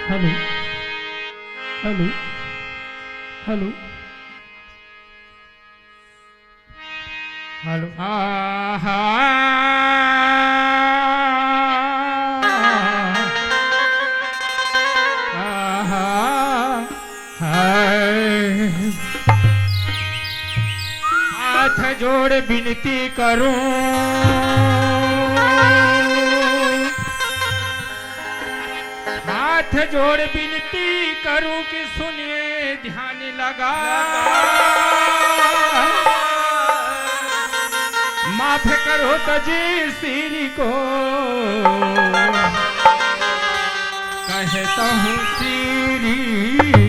Hello hello hello hello हाथ जोड़ विनती करूं हाथ जोड़ विनती करूं कि सुनिए ध्यान लगा माफ करो तजी सिर को कहता हूँ सिर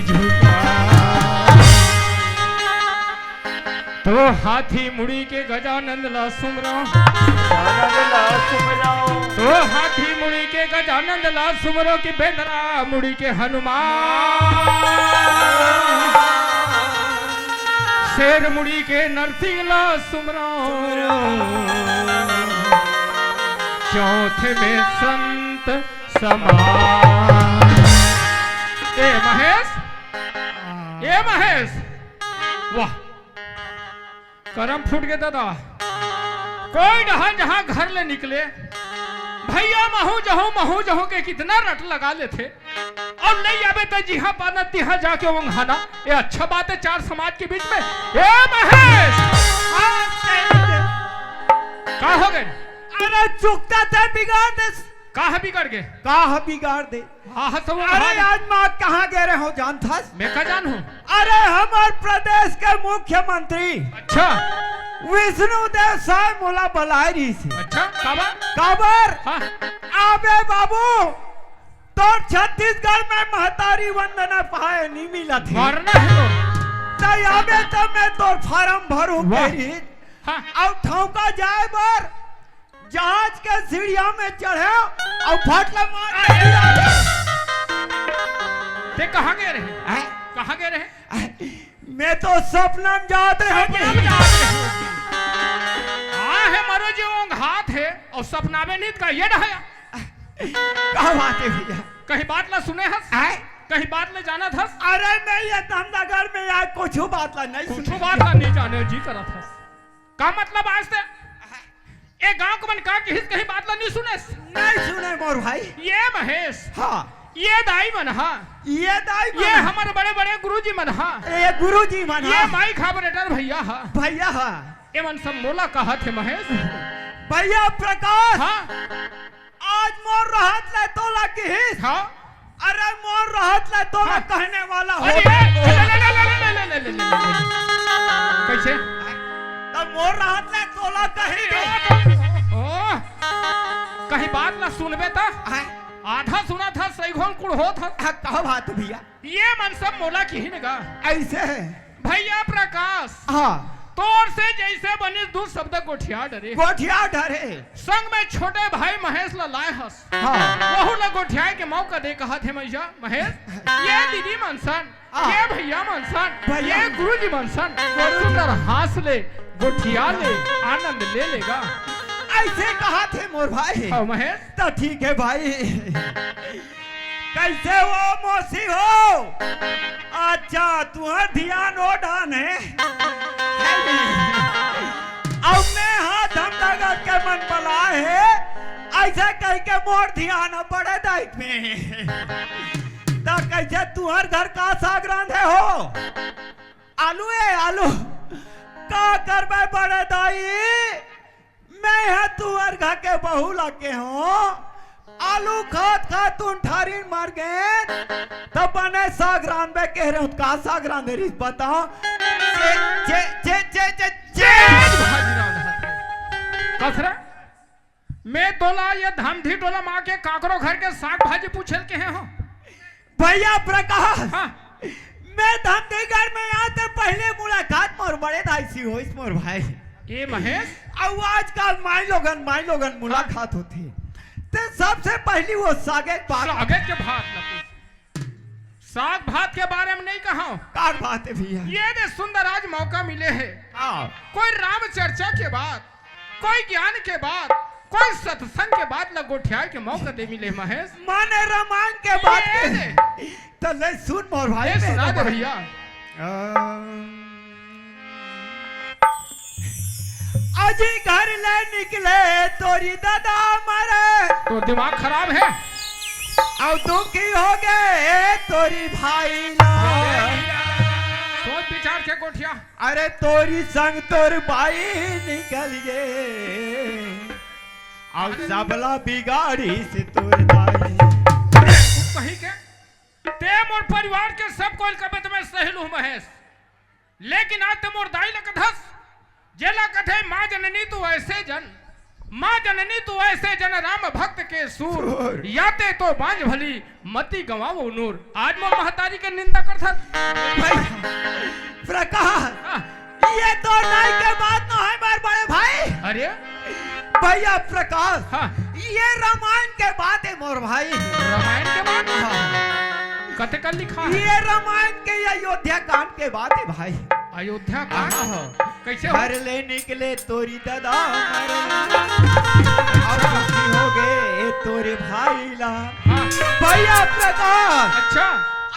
झुका तो हाथी मुड़ी के गजानंद ला सुमरो तो हाथी मुड़ी के गजानंद ला सुमरो की बेदरा मुड़ी के हनुमान शेर मुड़ी के नरसिंह ला सुमरो चौथे में संत समान ए महेश वाह करम फूट के दादा कोई जहां जहां घर ले निकले भैया महू जहू के कितना रट लगा लेते और नहीं आवे तो जिहा पाना तिहा जाके वंघाना ये अच्छा बात है चार समाज के बीच में ए महेश का हो गए अरे चुकता था बिगाड़ दे कहा बिगड़ गए बिगाड़ दे तो अरे आज माँ कहाँ गए रहे हो जान था मैं का जान हूँ अरे हमारे प्रदेश के मुख्यमंत्री अच्छा विष्णुदेव साय मोला बुलाए रही थी अच्छा काबर हाँ आबे बाबू तो छत्तीसगढ़ में महतारी वंदना पाए नहीं मिला थी मरना है तो आबे तो मैं तो फार्म भरू हाँ अब ठौका जाए बार जहाज के सीढ़िया में चढ़े और फटला मार ते कहाँ गए रहे कहाँ गए रहे मैं तो सपना में जाते हैं है मरो जो हाथ है और सपना में नींद का ये ढाया क्या बात है भैया कहीं बात ना सुने हस कहीं बात ले जाना था अरे मैं ये धमदागर में यार कुछ बात ला नहीं कुछ बात ला नहीं जाने जी करा था का मतलब आज से एक गांव को मन का कहीं बात ला नहीं सुने मोर भाई ये महेश हाँ ये दाई मन हाँ ये हमारे बड़े बड़े गुरुजी मन हाँ ये गुरुजी मन ये माई खाबरेटर भैया हाँ ये मन सब मोला कहा थे महेश भैया प्रकाश हाँ आज मोर रहत ले तोला की हाँ अरे मोर रहत ले तोला कहने वाला हो कैसे तब मोर रहत ले तोला कही कहीं बात ना सुनबे था आधा सुना था सही घोल कुड़ हो था कहा बात भैया ये मन सब मोला की ही नगा ऐसे भैया प्रकाश हाँ तोर से जैसे बनी दू शब्द गोठिया डरे संग में छोटे भाई महेश ला लाए हस वहु ला गोठिया के मौका दे कहा थे मैया महेश ये दीदी मनसन ये भैया मनसन ये गुरुजी मनसन सुंदर हास ले गोठिया ले आनंद ले लेगा ऐसे कहा थे मोर भाई महेश तो ठीक है भाई कैसे वो मौसी हो अच्छा तुम्हारा ध्यान हो डान है अब मैं हाथ हम लगा के मन बला है ऐसा कह के मोर ध्यान बड़े दायित्व में तो कैसे तुम्हार घर का साग रांधे हो आलू का करबे बड़े दाई मैं है तुअर घर के बहू लगे हूँ आलू खात तुम ठारी मार गए तब बने साग रांधे कह रहे हो का साग रांधे रही बताओ कसरा मैं तोला ये धमधी टोला माँ के काकरो घर के साग भाजी पूछल के हैं हो भैया प्रकाश हाँ मैं धमधी घर में आते पहले मुलाकात मोर बड़े दाई सी हो इस मोर भाई ये महेश अब आजकल माई लोगन मुलाकात होती तो सबसे पहली वो साग के भात साग भात के बारे में नहीं कहा का बात है भैया ये दे सुंदर आज मौका मिले है कोई राम चर्चा के बाद कोई ज्ञान के बाद कोई सत्संग के बाद ला गोठिया के मौका दे मिले महेश। माने रामायण के बाद तो ले सुन मोर भाई सुना दे भैया। अजी घर ले निकले तोरी दादा मरे, तो दिमाग खराब है। अब दुखी हो गए तोरी भाई ला, सोच विचार के गोठिया। अरे तोरी संग तोर भाई निकल गए, अब सबला बिगाड़ी से तोर भाई। कही के ते मोर परिवार के सब कोई कबे तुम्हें सही लू महेश, लेकिन आज ते मोर दाई लकधस जेला कथे माँ जननी तू ऐसे जन, माँ जननी तू ऐसे जन राम भक्त के सूर, याते तो बांझ भली मती गवावो नूर। आज मोर महतारी के निंदा कर था प्रकाश, ये तो नाई के बात न है बार बड़े भाई। अरे भैया प्रकाश, हाँ। ये रामायण के बात है मोर भाई। रामायण के बात कते कल लिखा है? ये रामायण के अयोध्या कांड के बात है भाई। अयोध्या कांड कैसे घर ले निकले तोरी दादा और दुखी हो गए तोरे भाई ला। भैया प्रकाश, अच्छा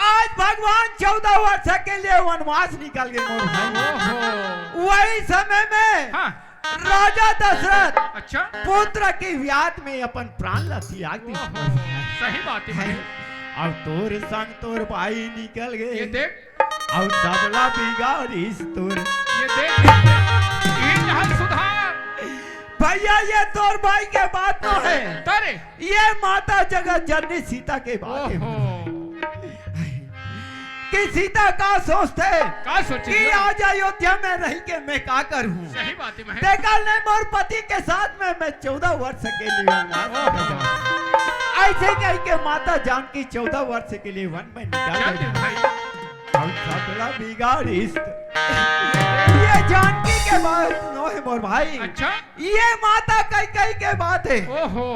आज भगवान 14 वर्ष के लिए वनवास निकल गए मोर भाई। वही समय में हाँ। राजा दशरथ अच्छा पुत्र की याद में अपन प्राण ला त्याग दी। सही बात है। अब तोर संग तोर भाई निकल गए, ये देख और सबला बिगाड़ी तोर। ये देख सुधार भैया, ये तोर भाई के बात तो है तारे, ये माता जगत जननी सीता के बात है कि सीता का सोचते कि आज अयोध्या में रह के मैं क्या करूं। सही बात है। देखा नहीं मोर पति के साथ में मैं 14 वर्ष के लिए ऐसे कह के माता जानकी 14 वर्ष के लिए वन में निकाल बिगाड़ी। ये जानकी के बात नो है मोर भाई। अच्छा ये माता कई के बात है। ओहो,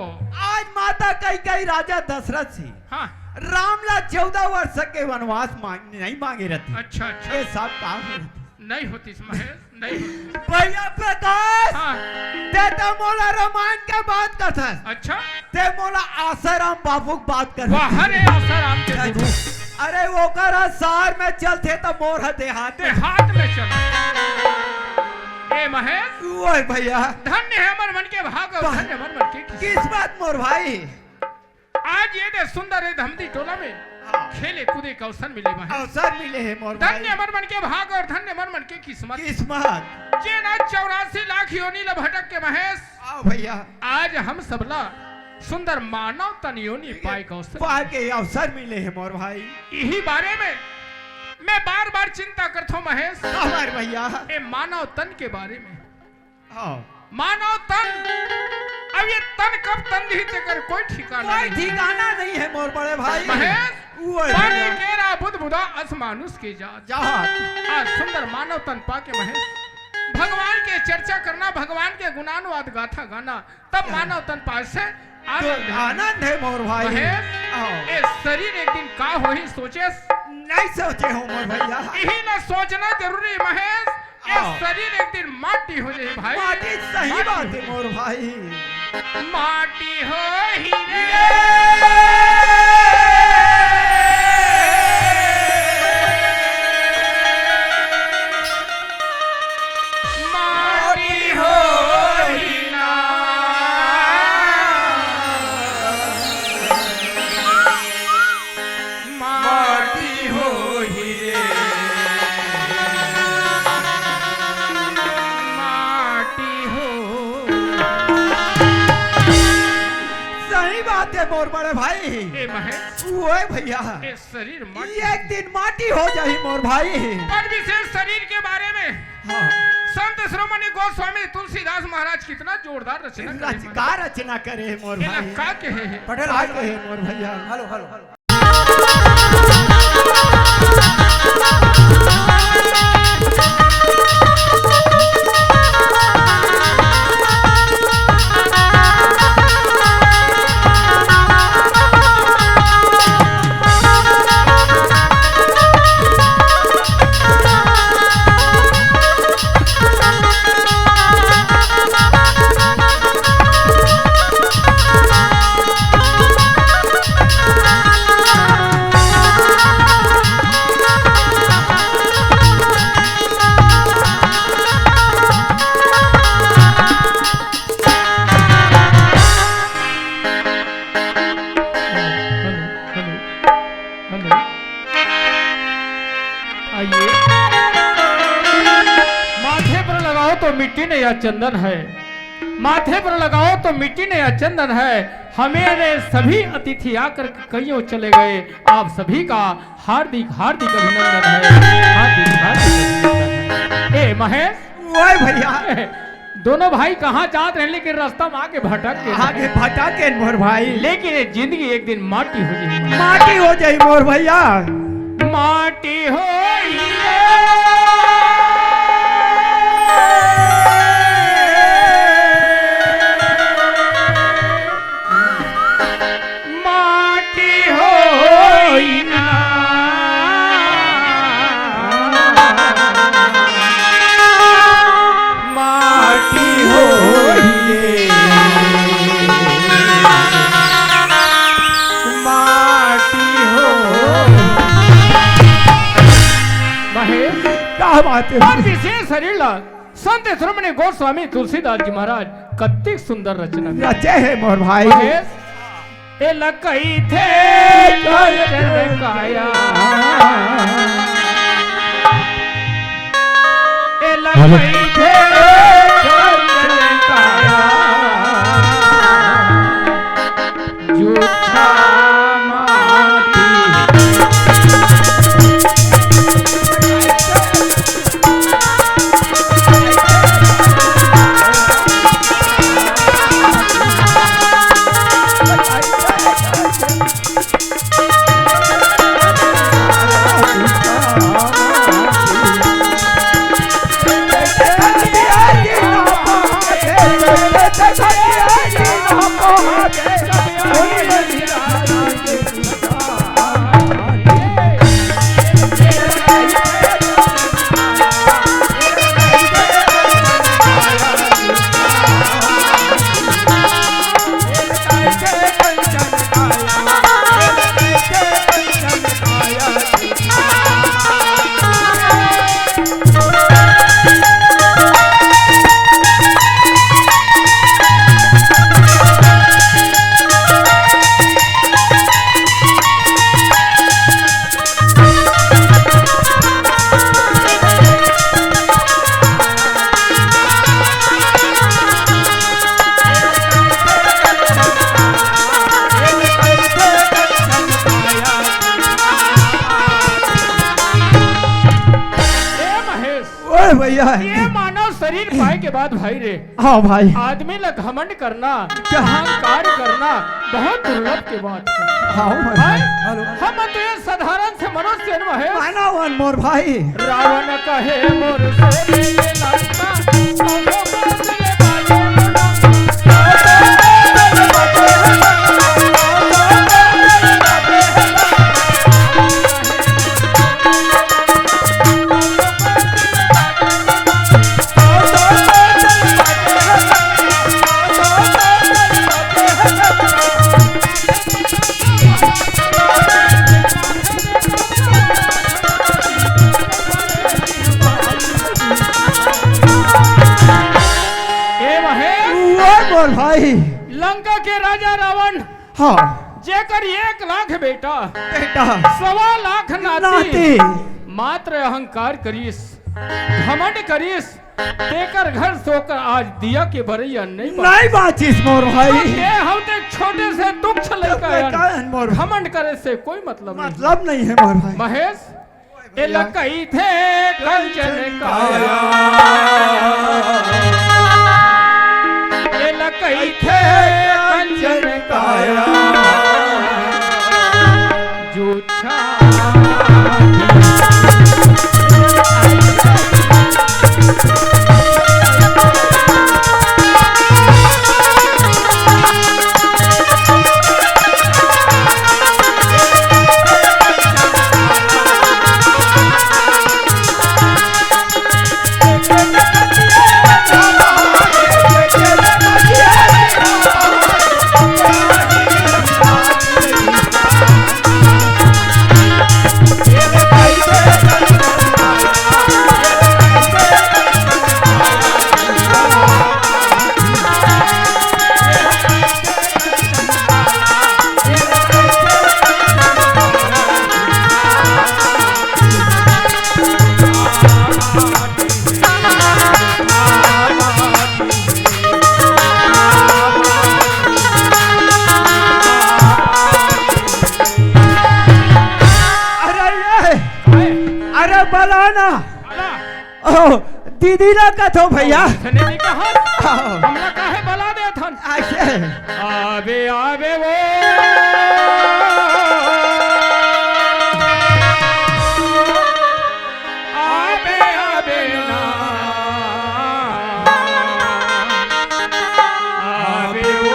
आज माता कई राजा दशरथ से हाँ। रामला 14 वर्ष के वनवास नहीं मांगे रहते। अच्छा अच्छा, ये सब काम नहीं होती महेश, नहीं होती। भैया प्रकाश, हाँ। ते तो मोला रामायण के बात करता। अच्छा ते मोला आसाराम बाबू की बात कर। अरे आसाराम के गुरु, अरे वो कर सार में चलते तो मोर देहात में चल। ए महेश, वो भैया धन्य है अमर मन के भाग और धन्य अमर मन के किस्मत मोर भाई। आज ये दे सुंदर है धमदी टोला में खेले कूदे का अवसर मिले महेश। अवसर मिले है मोर भाई। धन्य अमर मन के भाग और धन्य अमर मन के किस्मत। जे ना 84 लाख योनि ला भटक के महेश। आओ भैया, आज हम सबला सुंदर मानव तन योनि पाए के अवसर मिले है मोर भाई। यही बारे में मैं बार बार चिंता करता हूँ महेश। हमारे भैया ये मानव तन के बारे में। हाँ, मानव तन, अब ये तन कब तन ही तेकर कोई ठिकाना नहीं है मोर बड़े भाई। महेश पानी केरा बुध बुधा असमानुष के जात आज सुंदर मानव तन पाके महेश भगवान के चर्चा करना, भगवान के गुणानुवाद गाथा गाना, तब मानव तन पास से आनंद है मोर भाई। महेश शरीर एक दिन का हो ही सोचे नहीं सोचे हो मोर भैया। यही ना सोचना जरूरी महेश। शरीर एक दिन माटी हो जाए भाई। माटी सही बात है मोर भाई। माटी हो ही माटी हो ही ना, माटी हो ही रे, मोर बड़े भाई। ए महेश, ओए भैया, शरीर माटी एक दिन माटी हो जाए मोर भाई। और विशेष शरीर के बारे में हाँ। संत शिरोमणि गोस्वामी तुलसीदास महाराज कितना जोरदार रचना करे मोर भाई। का कहे पटेल मोर भैया। हेलो हेलो हेलो आइए। माथे पर लगाओ तो मिट्टी ने या चंदन है, माथे पर लगाओ तो मिट्टी ने या चंदन है। हमें सभी अतिथि आकर कईयों चले गए, आप सभी का हार्दिक हार्दिक अभिनंदन है, हार्दिक हार्दिक अभिनंदन है। ए महेश, ओए भैया दोनों भाई कहाँ जाते हैं, लेकिन रास्ता में आगे भटक के मोर भाई, लेकिन ये जिंदगी एक दिन माटी हो जाएगी, माटी हो जाए मोर भैया, माटी हो विशेष शरीर संत श्रोमणी गोस्वामी तुलसीदास जी महाराज कत्तिक सुंदर रचना रचे है मोर भाई। ए लकई थे काया, ए लकई थे काया, जूठा ये मानव शरीर पाए के बाद भाई रे, हाँ भाई, आदमी ला घमंड करना, अहंकार करना बहुत दुर्लभ के बात है। हाँ भाई, हम तो ये साधारण से मनुष्य है, मानव मोर भाई। रावण कहे मोर से ये नाता भाई। लंका के राजा रावण, हाँ, जेकर 1 लाख बेटा, 1.25 लाख नाती, मात्र अहंकार करीस, घमंड करीस, तेकर घर सोकर आज दिया के भरैया नहीं बाचिस मोर भाई। हम तो छोटे से तुच्छ लेकर घमंड करे से कोई मतलब नहीं है मोर भाई। महेश, ए लकई थे कंचन काया, कई थे कंचन काया, जूठा ओ दीदी ना कथो भैया इसने नहीं कहा हमला काहे बला दे थन ऐसे आवे आवे वो आवे आवे ना आवे वो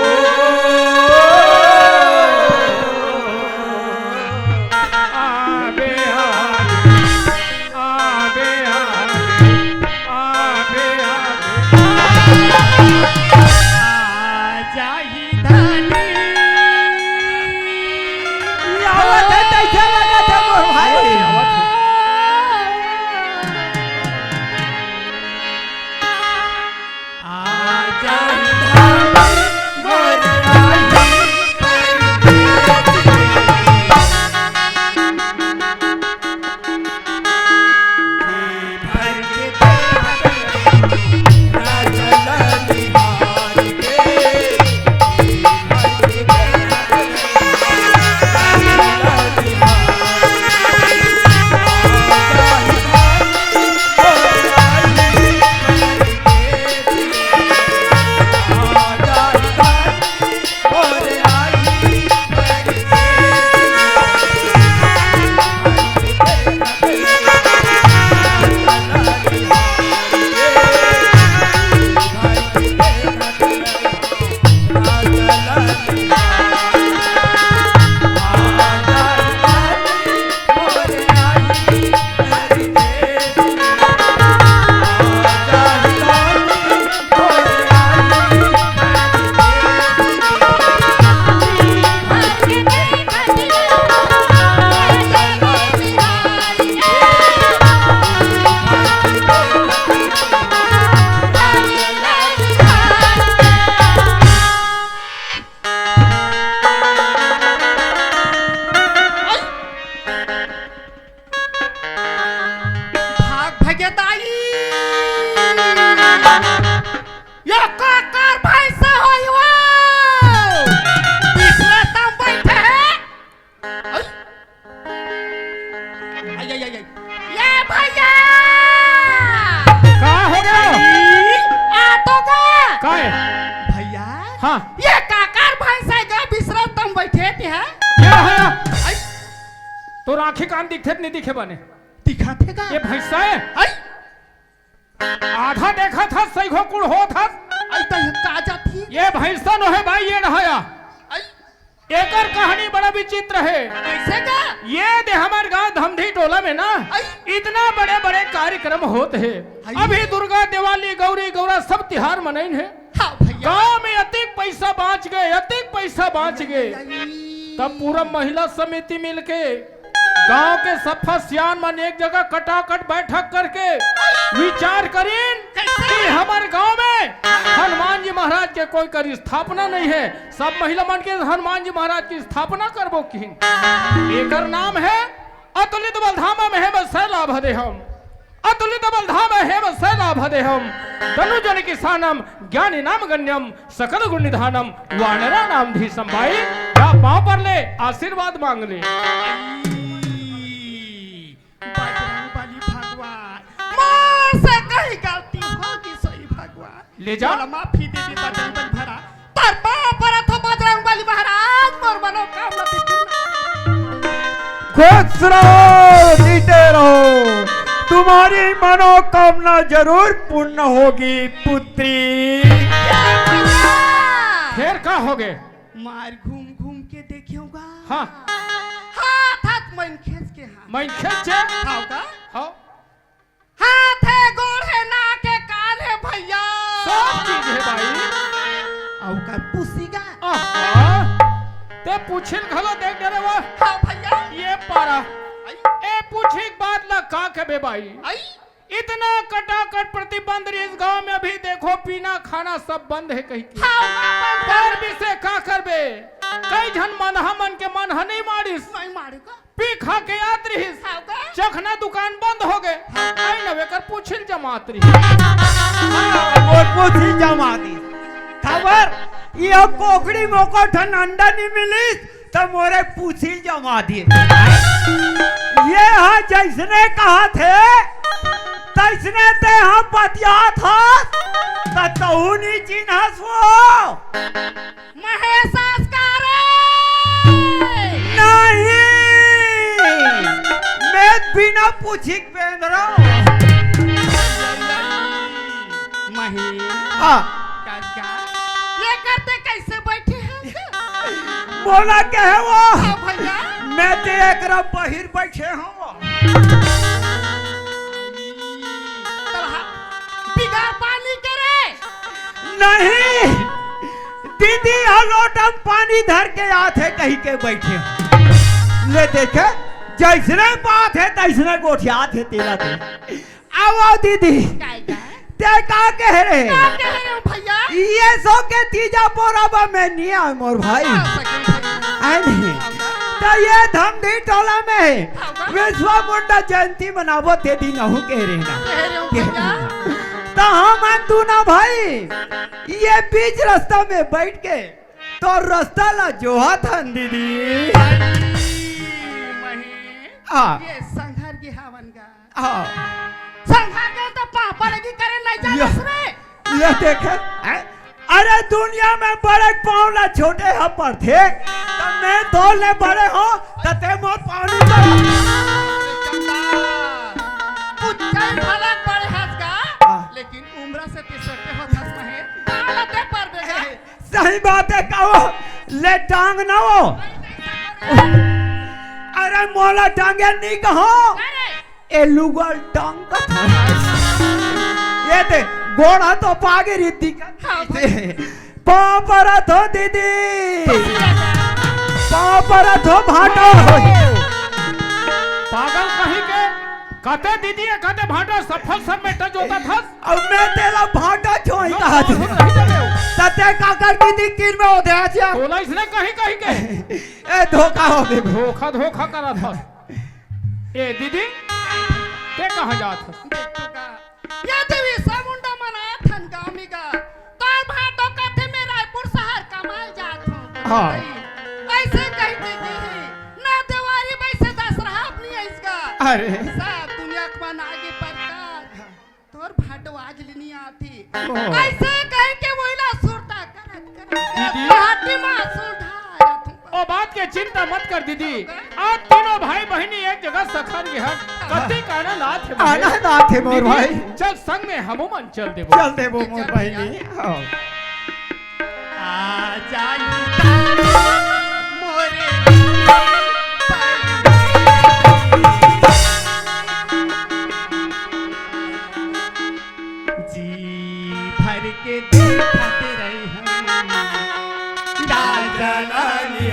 आवे आवे आवे जाही धनी आवत है तैसे लगा था मोर भाई हाँ ये काकार भैंस है गा बिसरा तुम बैठे थे है क्या है तो आंखें कान दिखते नहीं दिखे बने दिखा थे गा ये भैंसा है आधा देखा था सही हो कुड़ हो था आई तो ये काजा थी ये भैंसा न है भाई ये नहाया एकर कहानी बड़ा विचित्र है कैसे गा ये दे हमारे गांव धमधी टोला में ना इतना बड़े बड़े कार्यक्रम होते हैं अभी दुर्गा दिवाली गौरी गौरा सब त्योहार मनाइन है गांव में अतिक पैसा बाँच गए तब पूरा महिला समिति मिलके गांव के सफा सियान मन एक जगह कटाकट बैठक करके विचार करीन कि हमारे गांव में हनुमान जी महाराज के कोई कर स्थापना नहीं है सब महिला मन के हनुमान जी महाराज की स्थापना करबो किन एकर नाम है अतुलित बलधामा में है लाभ दे हम अतुलित बलधाम हेम सैलाभदेहम तनुजन किसानम ज्ञानी नाम गण्यम सकल गुण निधानम वानरा नाम धी संभाई या पांव पर ले आशीर्वाद मांग ले बजरंगबली भगवान मोर से कहीं गलती होगी सही भगवान ले जा माफी दे दी बजरंगबली भरा तर पांव पर तो बजरंगबली महाराज मोर मनोकामना खुश रहो जीते रहो तुम्हारी मनोकामना जरूर पूर्ण होगी पुत्री फिर का हो गए मार घूम घूम के देखियोगा हाँ हाथ हाथ मन खींच के मैं खींचे होगा हाँ हाथ है गोड़ है नाक है कान है भैया सब चीज है भाई औका पुसीगा ते पूछिल खलो देख डरे वो हाँ भैया ये पारा ए पूछी बात ला का के बे भाई इतना कटाकट प्रतिबंध इस गांव में अभी देखो पीना खाना सब बंद है कहीं पर भी से का करबे कई जन मन हमन के मन ह नहीं मारिस नहीं मारेगा पी खा के याद रहिस चखना दुकान बंद हो गए आई नवे कर पूछिल जमात रही और पूछी जमाती खबर ये कोकड़ी मोको ठन अंडा नहीं मिली तो मोरे पूछी जमा दिए ये हाँ जैसने कहा थे तैसने ते हम बतिया था तू नहीं चिन्हस वो महेश आस्कारे नहीं मैं बिना पूछी पहन रहा हूँ महेश काका ये करते कैसे बैठे हैं बोला क्या है वो हाँ भैया मैं ते एकरा बहिर बैठे हूँ बिगाड़ पानी करे नहीं दीदी हलोटम पानी धर के आते कहीं के बैठे ले देखे जैसने बात है तैसने गोठिया थे तेरा थे आओ दीदी ते का कह रहे भैया ये सो के तीजा पोराबा में नहीं आ मोर भाई नहीं तो ये धमधी टोला में विश्वा मुंडा जयंती मनावो ते दिन हूँ कह रहे ना तो हम तू ना भाई ये बीच रास्ता में बैठ के तो रास्ता ला जोहा था दीदी ये संघार की हवन का संघार का तो पापा लगी करे नहीं जाने रे ये देखे अरे दुनिया में बड़े पावला छोटे ह पर थे तो मैं तोले बड़े हो तो ते मोर पानी उच्चाई भला बड़े हंस का लेकिन उम्र से तिसरते हो हंस महे आलते पर बेगा सही बात है कहो ले टांग ना हो अरे मोला टांगे नहीं कहो ए लुगल टांग का ये ते गोड़ा तो पागे रीति पापरा थो दीदी पापरा थो भाटो पागल कहीं के कहते दीदी है कहते भाटा सफल सब में टच होता था अब मैं तेरा भाटा छोई कहा सत्य काकर दीदी किन में होते हैं बोला इसने कहीं कहीं के ए धोखा हो गए धोखा करा था ए दीदी के कहा जात ये देवी सामुंडा मना थन गामी का तार भाटो कहते मैं रायपुर शहर कमाल जात हूं हां ऐसे कहते हैं ना देवारी वैसे दस रहा अपनी इसका अरे सब दुनिया को आगे प्रकार तोर भाटो आज लेनी आती ऐसे कह के वहीला सुरता करत भाटी मां सुलझा ओ बात के चिंता मत कर दीदी आज तीनों भाई बहनी एक जगह सखर के हक कत्ती काना नाथ है आना नाथ है मोर भाई चल संग में हमो मन चल देबो मोर भाई ने आ जाई मोरे जी भर के देखते रहे हम राजा लाली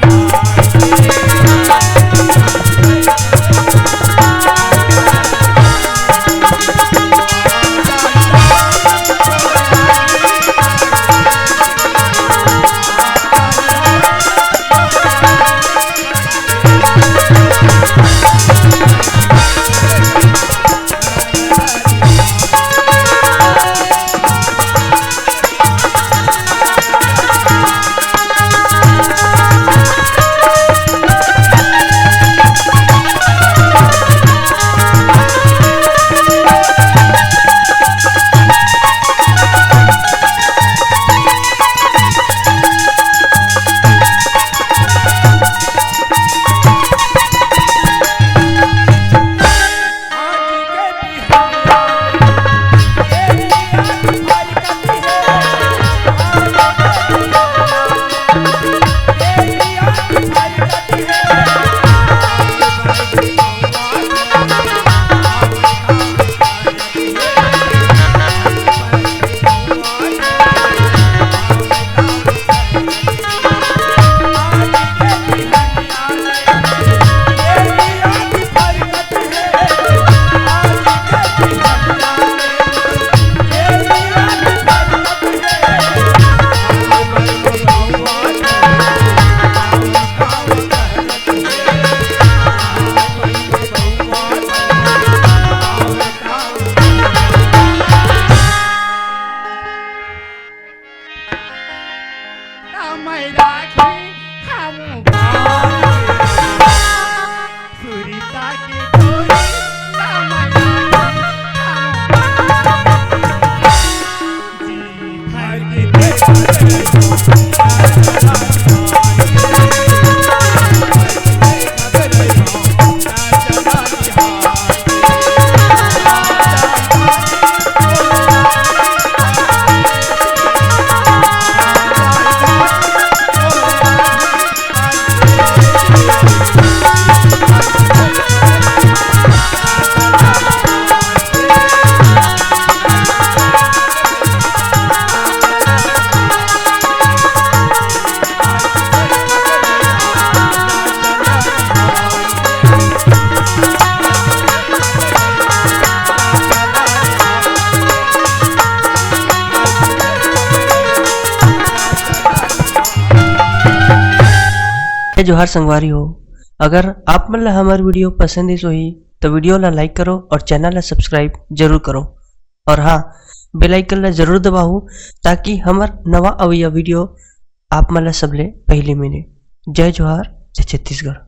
जोहार संगवारी हो। अगर आप मन ला हमार वीडियो पसंद इस होही तो वीडियो ला लाइक करो और चैनल ला सब्सक्राइब जरूर करो। और हाँ, बेल आइकन ला जरूर दबाओ ताकि हमार नवा अवैया वीडियो आप मन ला सबले पहले मिले। जय जोहार, जय छत्तीसगढ़।